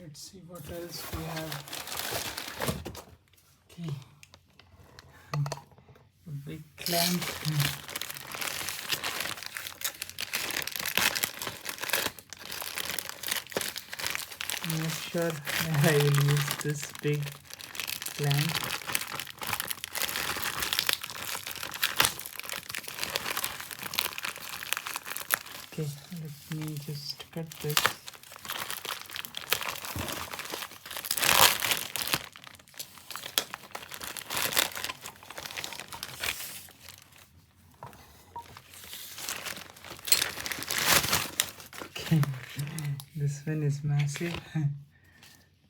Let's see what else we have. Okay, a big clamp. I'm not sure I will use this big clamp. Okay, let me just cut this. Okay, this one is massive.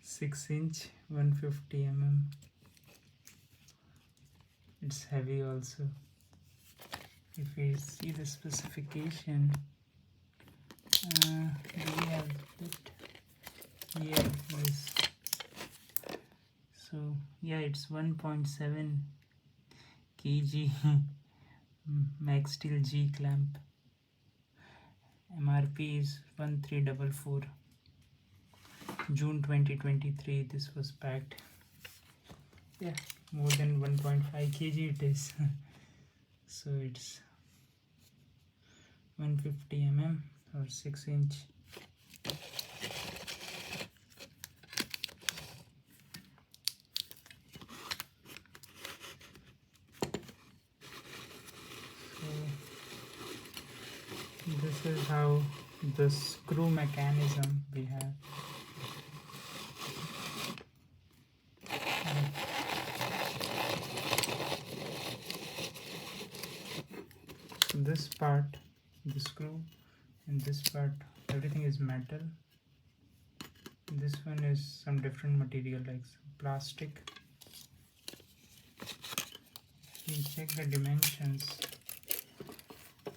6-inch, 150 mm. It's heavy also. If we see the specification, we have it here. Yes. So yeah, it's 1.7 kg MaxSteel G clamp. MRP is 1344. June 2023 this was packed. Yeah, more than 1.5 kg it is. So it's 150 mm or 6-inch. So this is how the screw mechanism we have. This part, the screw, and this part, everything is metal. This one is some different material like plastic. You check the dimensions.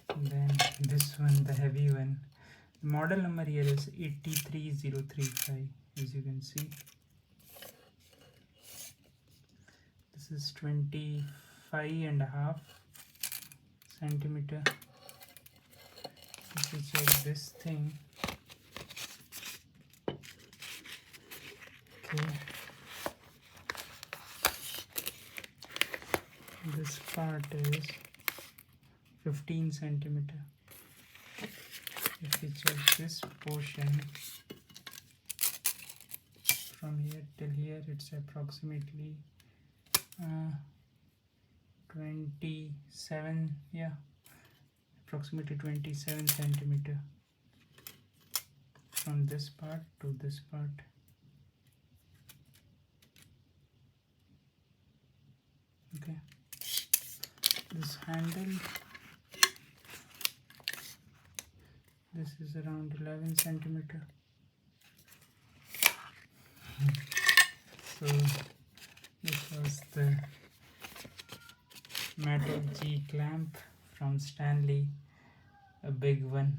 And then this one, the heavy one. The model number here is 83035, as you can see. This is 25.5 centimeter. If you check this thing, okay, this part is 15 centimeter. If you check this portion from here till here, it's approximately 27, yeah, approximately 27 centimeter from this part to this part. Okay, this handle, this is around 11 centimeter. So this was the metal G clamp from Stanley, a big one.